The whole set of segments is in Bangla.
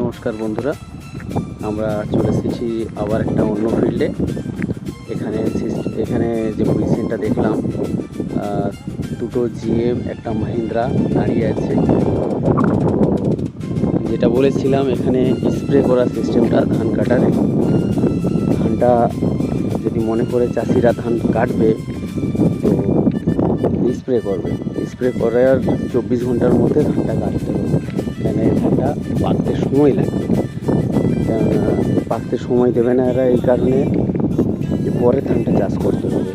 নমস্কার বন্ধুরা, আমরা চলে এসেছি আবার একটা অন্য ফিল্ডে। এখানে যে পজিশনটা দেখলাম, দুটো জিএম একটা মাহিন্দ্রা দাঁড়িয়ে আছে। যেটা বলেছিলাম, এখানে স্প্রে করার সিস্টেমটা ধান কাটার, ধানটা যদি মনে করে চাষিরা ধান কাটবে তো স্প্রে করবে। স্প্রে করার 24 ঘন্টার মধ্যে ধানটা কাটতে হবে, কেন এই ধানটা পাকতে সময় লাগবে। কেননা পাকতে সময় দেবে না এরা, এই কারণে যে পরে ধানটা চাষ করতে হবে,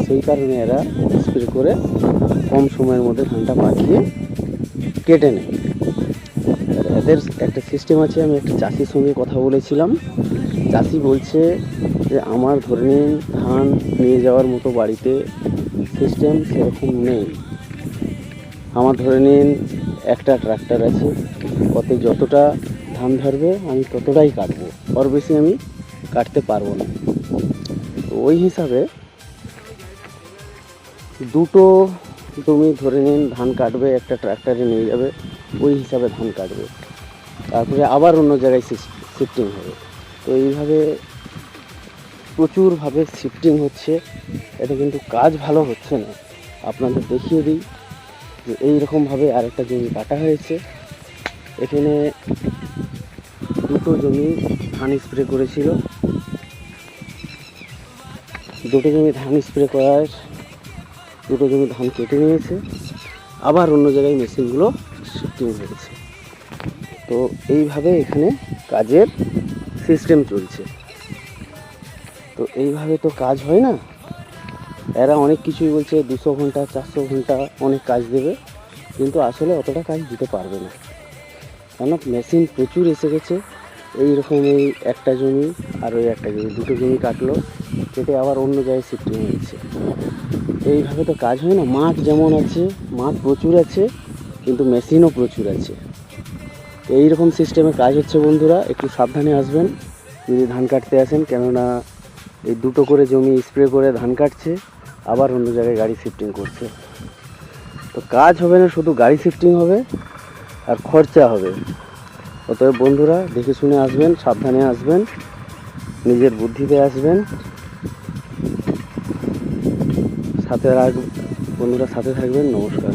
সেই কারণে এরা স্প্রে করে কম সময়ের মধ্যে ধানটা পাকিয়ে কেটে নেয়। এদের একটা সিস্টেম আছে। আমি একটা চাষির সঙ্গে কথা বলেছিলাম। চাষি বলছে যে আমার ধরে নিন ধান নিয়ে যাওয়ার মতো বাড়িতে সিস্টেম সেরকম নেই। আমার ধরে নিন একটা ট্রাক্টর আছে, ওতে যতটা ধান ধরবে আমি ততটাই কাটবো, ওর বেশি আমি কাটতে পারবো না। তো ওই হিসাবে দুটো জমি ধরে নিন ধান কাটবে, একটা ট্রাক্টরে নিয়ে যাবে, ওই হিসাবে ধান কাটবে, তারপরে আবার অন্য জায়গায় শিফটিং হবে। তো এইভাবে প্রচুরভাবে শিফটিং হচ্ছে, এতে কিন্তু কাজ ভালো হচ্ছে না। আপনাদের দেখিয়ে দিই যে এইরকমভাবে আরেকটা জমি কাটা হয়েছে। এখানে দুটো জমি ধান স্প্রে করেছিল, দুটো জমি ধান স্প্রে করার দুটো জমি ধান কেটে নিয়েছে, আবার অন্য জায়গায় মেশিনগুলো শিফটিং হয়েছে। তো এইভাবে এখানে কাজের সিস্টেম চলছে। তো এইভাবে তো কাজ হয় না। এরা অনেক কিছুই বলছে 200 ঘন্টা 400 ঘন্টা অনেক কাজ দেবে, কিন্তু আসলে অতটা কাজ দিতে পারবে না, কেননা মেশিন প্রচুর এসে গেছে। এইরকম এই একটা জমি আর ওই একটা জমি, দুটো জমি কাটলো, কেটে আবার অন্য জায়গায় শিফটিং হয়েছে। এইভাবে তো কাজ হয় না। মাঠ যেমন আছে, মাঠ প্রচুর আছে, কিন্তু মেশিনও প্রচুর আছে। এইরকম সিস্টেমে কাজ হচ্ছে বন্ধুরা, একটু সাবধানে আসবেন যদি ধান কাটতে আসেন, কেননা এই দুটো করে জমি স্প্রে করে ধান কাটছে, আবার অন্য জায়গায় গাড়ি শিফটিং করছে। তো কাজ হবে না, শুধু গাড়ি শিফটিং হবে আর খরচা হবে। অতএব বন্ধুরা দেখে শুনে আসবেন, সাবধানে আসবেন, নিজের বুদ্ধিতে আসবেন, সাথে বন্ধুরা সাথে থাকবেন। নমস্কার।